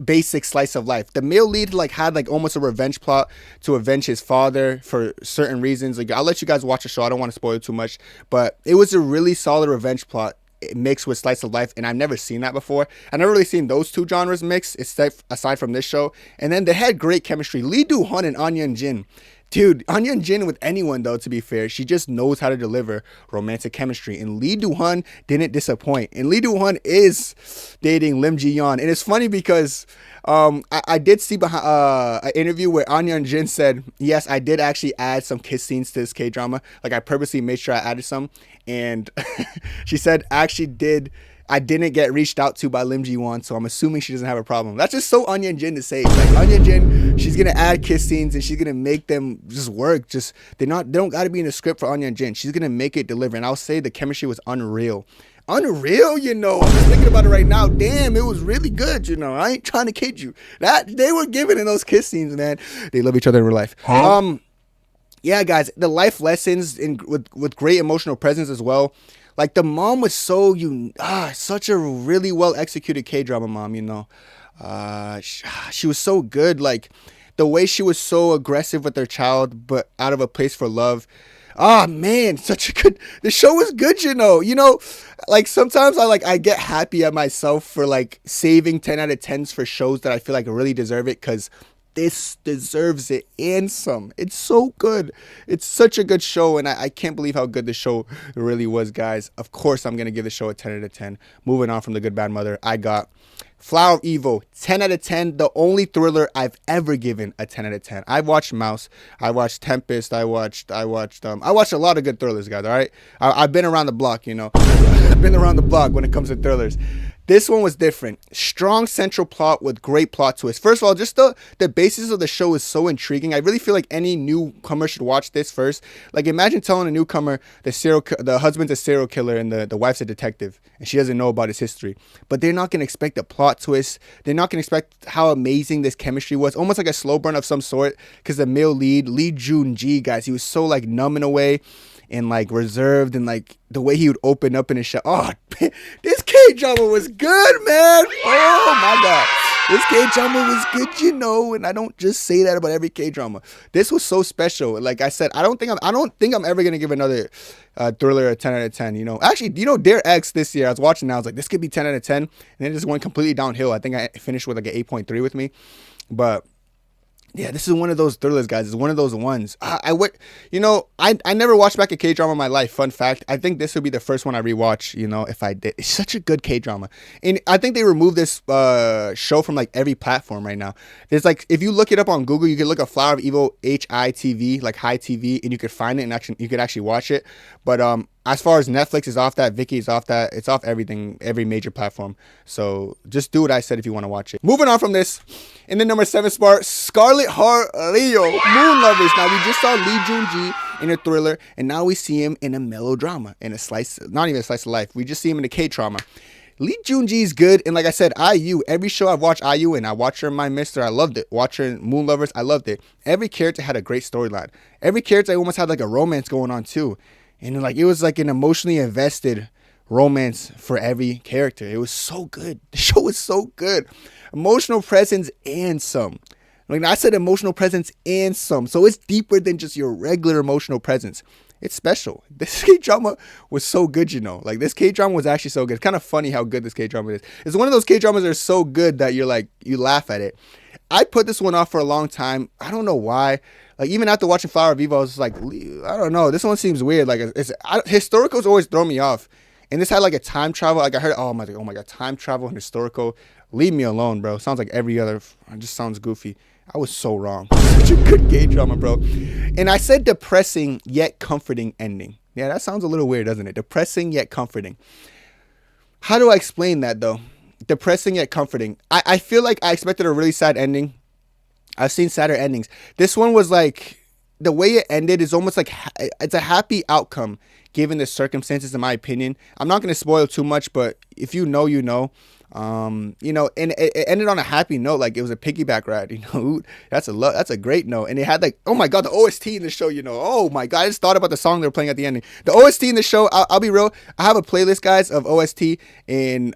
basic slice of life. The male lead had almost a revenge plot to avenge his father for certain reasons. Like, I'll let you guys watch the show. I don't want to spoil it too much, but it was a really solid revenge plot mixed with slice of life, and I've never seen that before. I've never really seen those two genres mixed, aside from this show. And then they had great chemistry. Lee Do-hun and An Yeon-jin. Dude, An Yeon-jin with anyone, though, to be fair, she just knows how to deliver romantic chemistry. And Lee Do-hun didn't disappoint. And Lee Do-hun is dating Lim Ji-yeon. And it's funny because I did see an interview where An Yeon-jin said, yes, I did actually add some kiss scenes to this K-drama. Like, I purposely made sure I added some. And she said, I didn't get reached out to by Lim Ji-yeon, so I'm assuming she doesn't have a problem. That's just so An Yeon-jin to say. Like, An Yeon-jin, she's gonna add kiss scenes and she's gonna make them just work. They don't gotta be in the script for An Yeon-jin. She's gonna make it deliver. And I'll say the chemistry was unreal. Unreal, you know. I'm just thinking about it right now. Damn, it was really good, you know. I ain't trying to kid you. That they were giving in those kiss scenes, man. They love each other in real life. Yeah, guys, the life lessons with great emotional presence as well. Like, the mom was such a really well executed K-drama mom, you know. She was so good. Like, the way she was so aggressive with her child, but out of a place for love. Ah, man, the show was good, you know. You know, like, sometimes I get happy at myself for saving 10 out of 10s for shows that I feel like really deserve it, because this deserves it and some. It's so good. It's such a good show, and I can't believe how good the show really was, guys. Of course, I'm going to give the show a 10 out of 10. Moving on from The Good Bad Mother, I got Flower of Evil, 10 out of 10. The only thriller I've ever given a 10 out of 10. I watched Mouse. I watched Tempest. I watched a lot of good thrillers, guys, all right? I've been around the block, you know. I've been around the block when it comes to thrillers. This one was different. Strong central plot with great plot twists. First of all, just the basis of the show is so intriguing. I really feel like any newcomer should watch this first. Like, imagine telling a newcomer the husband's a serial killer and the wife's a detective, and she doesn't know about his history. But they're not going to expect the plot twist. They're not going to expect how amazing this chemistry was. Almost like a slow burn of some sort, because the male lead, Lee Joon-ji, guys, he was so numb in a way, and reserved, and the way he would open up in his show. Oh, this K-drama was good, man. Oh my god, this K-drama was good, you know. And I don't just say that about every K-drama. This was so special. Like I said, I don't think I'm ever gonna give another thriller a 10 out of 10. You know, actually, you know, Dear X this year, I was watching that, I was like, this could be 10 out of 10, and then it just went completely downhill. I think I finished with an 8.3 with me, but yeah, this is one of those thrillers, guys. It's one of those ones. I never watched back a K-drama in my life. Fun fact, I think this would be the first one I rewatch, you know, if I did. It's such a good K-drama. And I think they removed this show from every platform right now. There's if you look it up on Google, you can look at Flower of Evil HITV, High TV, and you could find it, and you could actually watch it. But as far as Netflix is off that, Viki is off that, it's off everything, every major platform. So just do what I said if you want to watch it. Moving on from this, in the number 7 spot, Scarlet Heart Leo, Moon Lovers. Now, we just saw Lee Joon-ji in a thriller, and now we see him in a melodrama, in a slice, not even a slice of life. We just see him in a K-drama. Lee Joon-ji is good, and like I said, IU, every show I've watched IU, and I watched her in My Mister, I loved it. Watch her in Moon Lovers, I loved it. Every character had a great storyline. Every character almost had a romance going on too. And it was an emotionally invested romance for every character. It was so good. The show was so good. Emotional presence and some. Like I said, emotional presence and some. So it's deeper than just your regular emotional presence. it's special. This K-drama was so good, you know. Like, this K-drama was actually so good. It's kind of funny how good this K-drama is. It's one of those K-dramas that are so good that you're like, you laugh at it. I put this one off for a long time. I don't know why. Like, even after watching Flower of Evil, I was like, I don't know. This one seems weird. Like, historicals always throw me off. And this had like a time travel. Like, I heard, oh my God, time travel and historical. Leave me alone, bro. Sounds like every other. It just sounds goofy. I was so wrong. Such a good K-drama, bro. And I said depressing yet comforting ending. Yeah, that sounds a little weird, doesn't it? Depressing yet comforting. How do I explain that, though? Depressing yet comforting. I feel like I expected a really sad ending. I've seen sadder endings. This one was like, the way it ended is almost like it's a happy outcome given the circumstances, in my opinion. I'm not going to spoil too much, but if you know, you know. You know, and it ended on a happy note. Like, it was a piggyback ride, you know. That's a great note. And it had like, oh my God, the OST in the show, you know. Oh my God, I just thought about the song they were playing at the ending. The OST in the show, I'll be real, I have a playlist, guys, of OST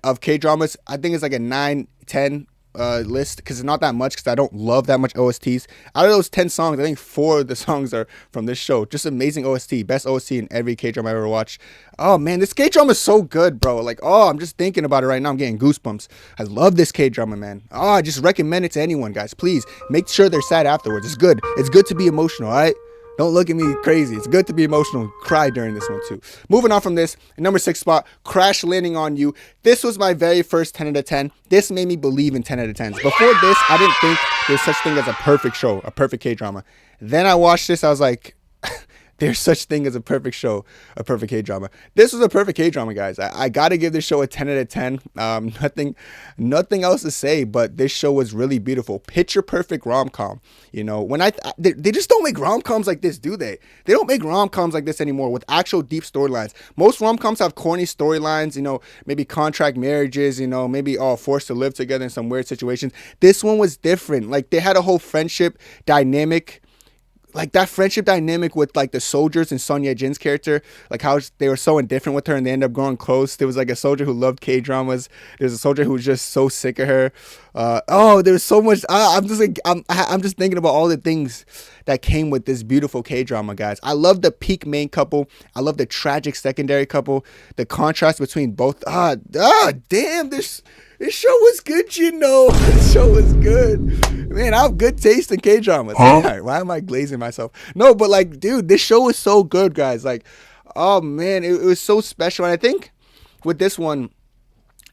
of K-dramas. I think it's like a 9, 10 list, because it's not that much, because I don't love that much OSTs. Out of those 10 songs, I think 4 of the songs are from this show. Just amazing OST. Best OST in every K-drama I ever watched. Oh man, this K-drama is so good, bro. Like, oh, I'm just thinking about it right now. I'm getting goosebumps. I love this K-drama, man. Oh, I just recommend it to anyone, guys. Please make sure they're sad afterwards. It's good. It's good to be emotional, all right? Don't look at me crazy. It's good to be emotional. Cry during this one too. Moving on from this, number 6 spot, Crash Landing on You. This was my very first 10 out of 10. This made me believe in 10 out of 10s. Before this, I didn't think there's such thing as a perfect show, a perfect K-drama. Then I watched this, I was like, there's such thing as a perfect show, a perfect K-drama. This was a perfect K-drama, guys. I got to give this show a 10 out of 10. Nothing else to say, but this show was really beautiful. Picture perfect rom-com. You know, when they just don't make rom-coms like this, do they? They don't make rom-coms like this anymore with actual deep storylines. Most rom-coms have corny storylines, you know, maybe contract marriages, you know, maybe all forced to live together in some weird situations. This one was different. Like, they had a whole friendship dynamic. Like, that friendship dynamic with like the soldiers and Son Ye Jin's character, like how they were so indifferent with her and they end up growing close. There was like a soldier who loved K-dramas. There's a soldier who was just so sick of her. There's so much. I'm just thinking about all the things that came with this beautiful K-drama, guys. I love the peak main couple. I love the tragic secondary couple. The contrast between both. Damn, this show was good, you know. This show was good. Man, I have good taste in K-dramas. Huh? Why am I glazing myself? No, but like, dude, this show was so good, guys. Like, oh man, it was so special. And I think with this one,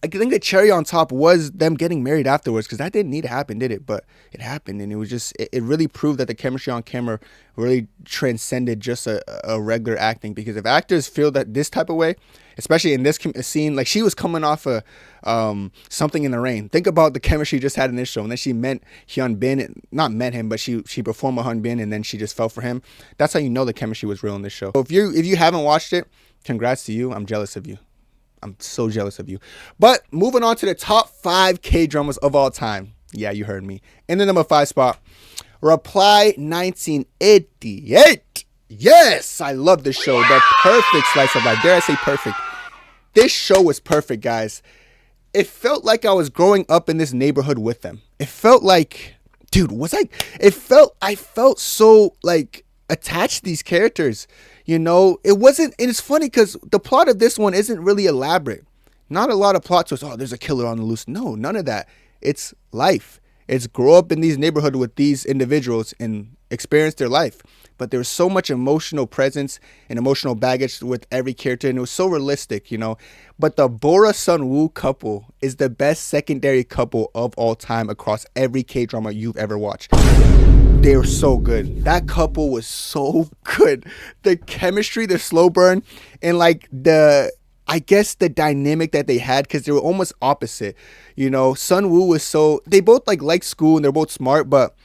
I think the cherry on top was them getting married afterwards, because that didn't need to happen, did it? But it happened, and it was just, it really proved that the chemistry on camera really transcended just a regular acting. Because if actors feel that this type of way, especially in this scene, like, she was coming off of Something in the Rain. Think about the chemistry she just had in this show, and then she met Hyun Bin, not met him, but she performed with Hyun Bin, and then she just fell for him. That's how you know the chemistry was real in this show. So if you haven't watched it, congrats to you. I'm jealous of you. I'm so jealous of you. But moving on to the top 5 K-dramas of all time. Yeah, you heard me. In the number 5 spot, Reply 1988. Yes, I love this show. The perfect slice of life. Dare I say perfect. This show was perfect, guys. It felt like I was growing up in this neighborhood with them. It felt like, dude, I felt so like attached to these characters. You know, it wasn't, and it's funny because the plot of this one isn't really elaborate. Not a lot of plot twists. Oh, there's a killer on the loose. No, none of that. It's life. It's grow up in these neighborhoods with these individuals and experience their life. But there was so much emotional presence and emotional baggage with every character, and it was so realistic, you know. But the Bora Sun-woo couple is the best secondary couple of all time across every K-drama you've ever watched. They were so good. That couple was so good. The chemistry, the slow burn, and like I guess the dynamic that they had, because they were almost opposite. You know, Sun-woo was so, they both like school and they're both smart, but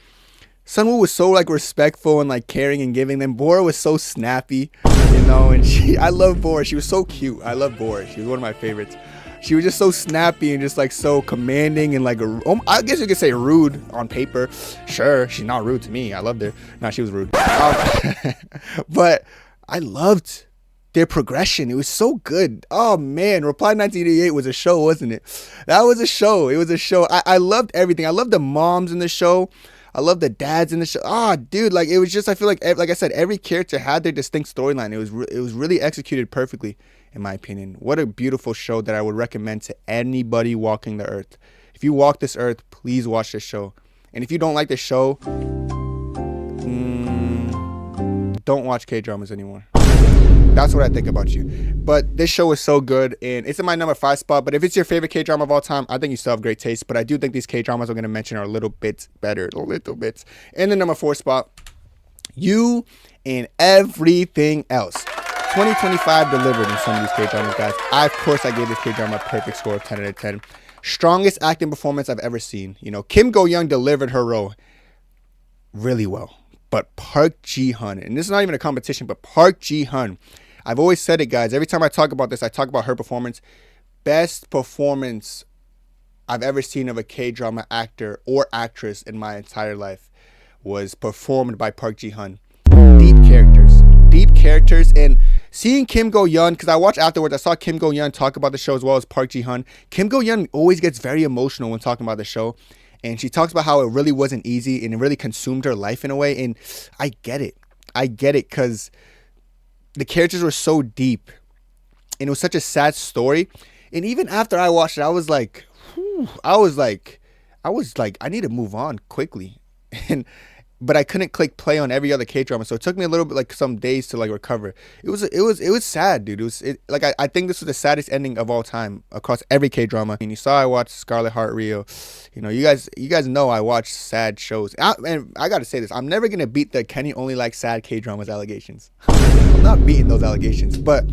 Sun-woo was so like respectful and like caring and giving. Then Bora was so snappy, you know, and I love Bora. She was so cute. I love Bora. She was one of my favorites. She was just so snappy and just like so commanding and like, I guess you could say rude on paper. Sure, she's not rude to me. I loved her. No, she was rude. But I loved their progression. It was so good. Oh man, Reply 1988 was a show, wasn't it? That was a show. It was a show. I loved everything. I loved the moms in the show. I love the dads in the show. Ah, dude, like it was just, I feel like I said, every character had their distinct storyline. It was really executed perfectly, in my opinion. What a beautiful show that I would recommend to anybody walking the earth. If you walk this earth, please watch this show. And if you don't like this show, don't watch K-dramas anymore. That's what I think about you. But this show is so good, and it's in my number 5 spot. But if it's your favorite K-drama of all time, I think you still have great taste. But I do think these K-dramas I'm going to mention are a little bit better. Little bits. In the number 4 spot, You and Everything Else. 2025 delivered in some of these K-dramas, guys. Of course, I gave this K-drama a perfect score of 10 out of 10. Strongest acting performance I've ever seen. You know, Kim Go-young delivered her role really well. But Park Ji-hun, and this is not even a competition, but Park Ji-hun, I've always said it, guys. Every time I talk about this, I talk about her performance. Best performance I've ever seen of a K-drama actor or actress in my entire life was performed by Park Ji-hun. Deep characters, and seeing Kim Go-yeon, because I watched afterwards, I saw Kim Go-yeon talk about the show as well as Park Ji-hun. Kim Go-yeon always gets very emotional when talking about the show. And she talks about how it really wasn't easy and it really consumed her life in a way. And I get it because the characters were so deep and it was such a sad story. And even after I watched it, I was like, I need to move on quickly. But I couldn't click play on every other K-drama, so it took me a little bit, like some days to like recover. It was sad, dude. I think this was the saddest ending of all time across every K-drama. And you saw I watched Scarlet Heart Rio. You know, you guys know I watch sad shows. And I gotta say this, I'm never gonna beat the Kenny only likes sad K-dramas allegations. I'm not beating those allegations, but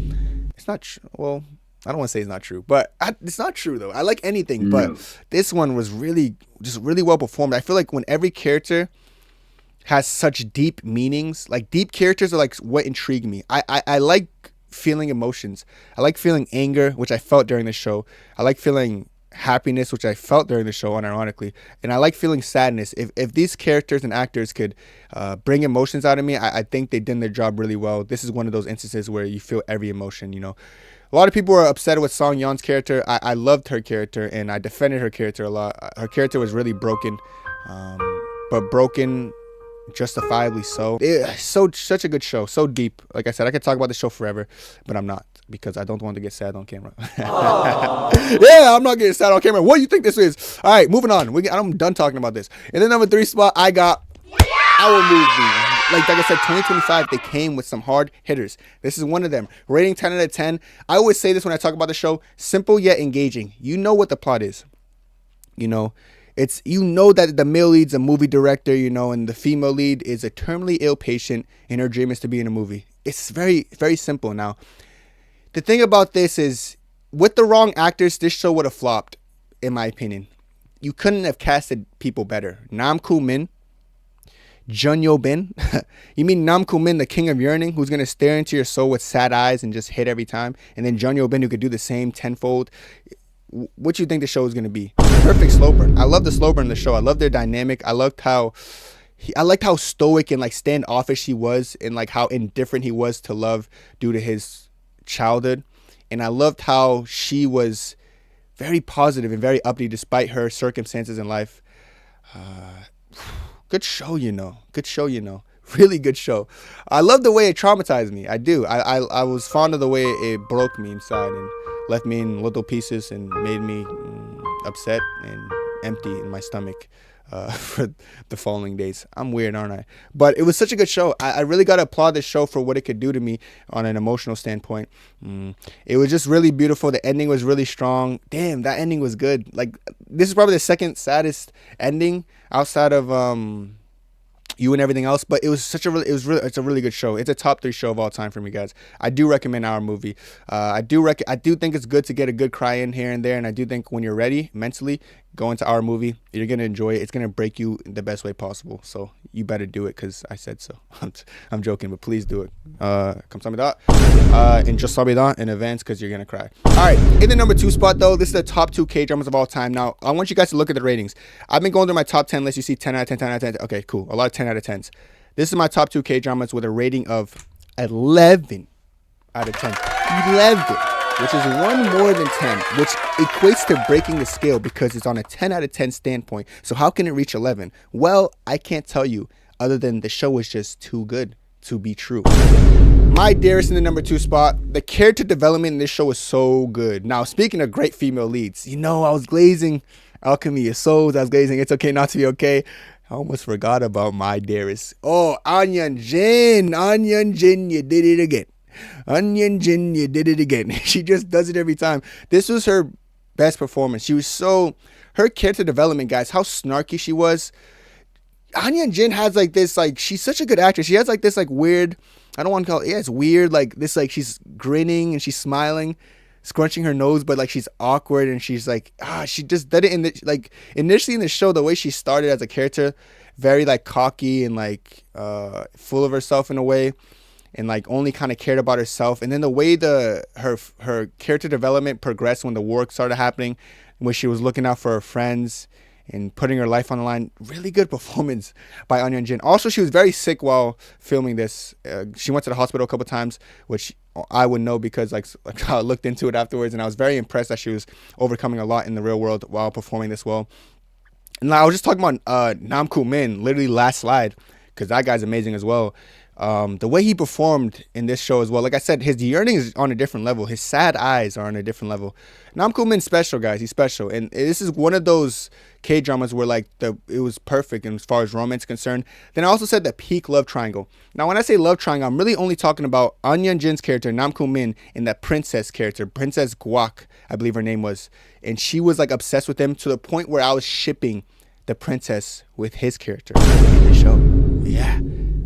it's not true. Well, I don't want to say it's not true, but it's not true though. I like anything, but this one was really well performed. I feel like when every character has such deep meanings, like deep characters are like what intrigue me. I like feeling emotions. I like feeling anger, which I felt during the show. I like feeling happiness, which I felt during the show, unironically. And I like feeling sadness. If these characters and actors could bring emotions out of me, I think they did their job really well. This is one of those instances where you feel every emotion, you know. A lot of people were upset with Song Yeon's character. I loved her character, and I defended her character a lot. Her character was really broken, but broken justifiably so. Such a good show, so deep. Like I said, I could talk about the show forever, but I'm not, because I don't want to get sad on camera. Yeah, I'm not getting sad on camera. What do you think this is? All right, moving on. I'm done talking about this. In the number 3 spot, I got our movie. Like I said, 2025, they came with some hard hitters. This is one of them. Rating 10 out of 10. I always say this when I talk about the show: simple yet engaging. You know what the plot is. You know that the male lead's a movie director, you know, and the female lead is a terminally ill patient, and her dream is to be in a movie. It's very, very simple. Now, the thing about this is, with the wrong actors, this show would have flopped, in my opinion. You couldn't have casted people better. Nam Koo Min, Jun Yo Bin. You mean Nam Koo Min, the king of yearning, who's going to stare into your soul with sad eyes and just hit every time, and then Jun Yo Bin, who could do the same tenfold. What do you think the show is going to be? Perfect slow burn. I love the slow burn in the show. I love their dynamic. I liked how stoic and like standoffish he was, and like how indifferent he was to love due to his childhood. And I loved how she was very positive and very upbeat despite her circumstances in life. Good show, you know. Really good show. I love the way it traumatized me. I do. I was fond of the way it broke me inside and left me in little pieces and made me upset and empty in my stomach for the following days. I'm weird, aren't I? But it was such a good show. I really got to applaud this show for what it could do to me on an emotional standpoint. It was just really beautiful. The ending was really strong. Damn, that ending was good. Like, this is probably the second saddest ending outside of You and Everything Else, but it's a really good show. It's a top 3 show of all time for me, guys. I do recommend our movie. I do think it's good to get a good cry in here and there, and I do think when you're ready mentally, go into our movie. You're gonna enjoy it. It's gonna break you in the best way possible. So you better do it, because I said so. I'm joking, but please do it. 감사합니다. And just in advance, because you're gonna cry. All right, in the number 2 spot though, this is the top 2 K-dramas of all time. Now I want you guys to look at the ratings. I've been going through my top 10 list. You see 10 out of 10, 10 out of 10. Okay, cool. A lot of 10 out of 10s. This is my top 2 K-dramas with a rating of 11 out of 10. 11. which is one more than 10, which equates to breaking the scale because it's on a 10 out of 10 standpoint. So how can it reach 11? Well, I can't tell you other than the show is just too good to be true. My dearest in the number 2 spot. The character development in this show is so good. Now, speaking of great female leads, I was glazing Alchemy of Souls. I was glazing It's Okay Not to Be Okay. I almost forgot about my dearest. Oh, Onion Jin. Onion Jin, you did it again. Onion Jin, you did it again. She just does it every time. This was her best performance. She was her character development, guys, how snarky she was. Onion Jin has like this, she's such a good actress. She has like this weird, I don't want to call it, it's weird, she's grinning and she's smiling, scrunching her nose, but she's awkward and she's she just did it in the, initially in the show, the way she started as a character, very cocky and full of herself in a way, and only kind of cared about herself. And then the way her character development progressed when the war started happening, when she was looking out for her friends and putting her life on the line. Really good performance by Onion Jin. Also, she was very sick while filming this. She went to the hospital a couple times, which I would know because I looked into it afterwards, and I was very impressed that she was overcoming a lot in the real world while performing this well. And I was just talking about Nam Koo Min, literally last slide, because that guy's amazing as well. The way he performed in this show as well, like I said, his yearning is on a different level. His sad eyes are on a different level. Nam Koo Min's special, guys. He's special, and this is one of those K-dramas where it was perfect as far as romance is concerned. Then I also said the peak love triangle. Now, when I say love triangle, I'm really only talking about Onion Jin's character, Nam Koo Min, and that princess character, Princess Guak, I believe her name was, and she was obsessed with him to the point where I was shipping the princess with his character in the show. Yeah.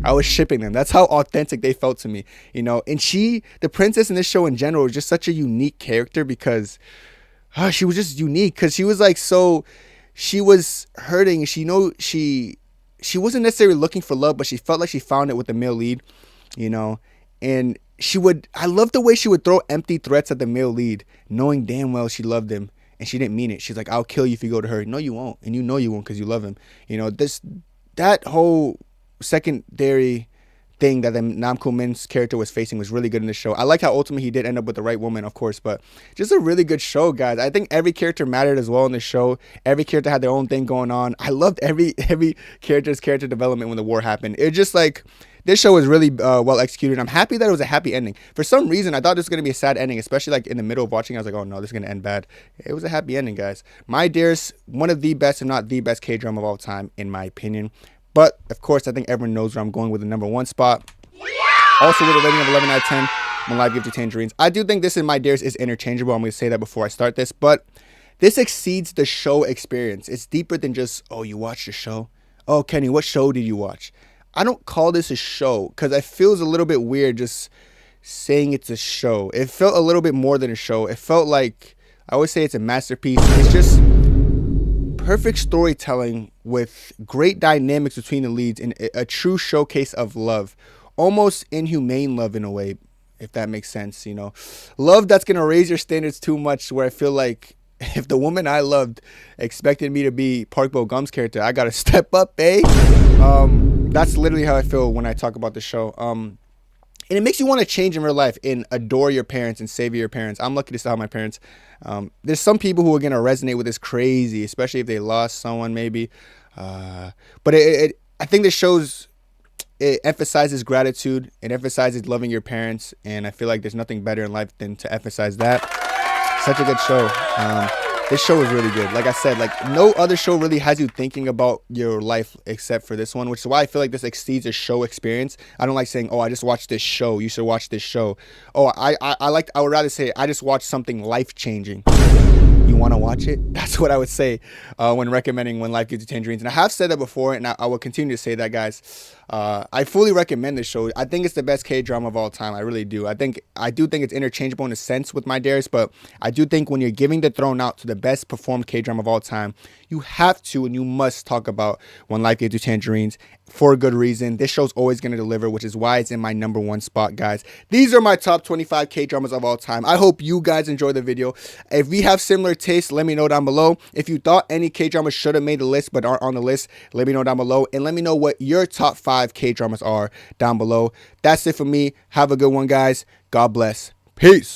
I was shipping them. That's how authentic they felt to me, And the princess in this show in general was just such a unique character because she was just unique. Because she was she was hurting. She wasn't necessarily looking for love, but she felt like she found it with the male lead, And I love the way she would throw empty threats at the male lead, knowing damn well she loved him. And she didn't mean it. She's like, I'll kill you if you go to her. No, you won't. And you know you won't because you love him. That whole secondary thing that the Nam Koo Min's character was facing was really good in the show. I like how ultimately he did end up with the right woman, of course, but just a really good show, guys. I think every character mattered as well in the show. Every character had their own thing going on. I loved every character's character development when the war happened. It just this show was really well executed. I'm happy that it was a happy ending. For some reason, I thought this was going to be a sad ending, especially in the middle of watching. I was like, oh no, this is going to end bad. It was a happy ending, guys. My dearest, one of the best, if not the best K-drama of all time, in my opinion. But, of course, I think everyone knows where I'm going with the number 1 spot. Also with a rating of 11 out of 10, When Life Gives You Tangerines. I do think this in my dearest is interchangeable. I'm going to say that before I start this. But this exceeds the show experience. It's deeper than just, oh, you watched the show? Oh, Kenny, what show did you watch? I don't call this a show because it feels a little bit weird just saying it's a show. It felt a little bit more than a show. It felt like, I always say it's a masterpiece. It's just perfect storytelling with great dynamics between the leads and a true showcase of love, almost inhumane love in a way, if that makes sense. Love that's gonna raise your standards too much, where I feel like if the woman I loved expected me to be Park Bo Gum's character, I gotta step up, that's literally how I feel when I talk about the show. And it makes you want to change in real life and adore your parents and savor your parents. I'm lucky to still have my parents. There's some people who are going to resonate with this crazy, especially if they lost someone maybe. But I think this shows, it emphasizes gratitude. It emphasizes loving your parents. And I feel like there's nothing better in life than to emphasize that. Such a good show. This show is really good. Like I said, no other show really has you thinking about your life except for this one, which is why I feel like this exceeds a show experience. I don't like saying, oh, I just watched this show. You should watch this show. Oh, I would rather say I just watched something life-changing. You want to watch it? That's what I would say when recommending When Life Gives You Tangerines. And I have said that before, and I will continue to say that, guys. I fully recommend this show. I think it's the best K-drama of all time. I really do. I do think it's interchangeable in a sense with my dearest, but I do think when you're giving the throne out to the best performed K-drama of all time, you have to and you must talk about When Life Gives You Tangerines for a good reason. This show's always going to deliver, which is why it's in my number 1 spot, guys. These are my top 25 K-dramas of all time. I hope you guys enjoy the video. If we have similar tastes, let me know down below. If you thought any K-dramas should have made the list but aren't on the list, let me know down below. And let me know what your top 5 K-dramas are down below. That's it for me. Have a good one, guys. God bless. Peace.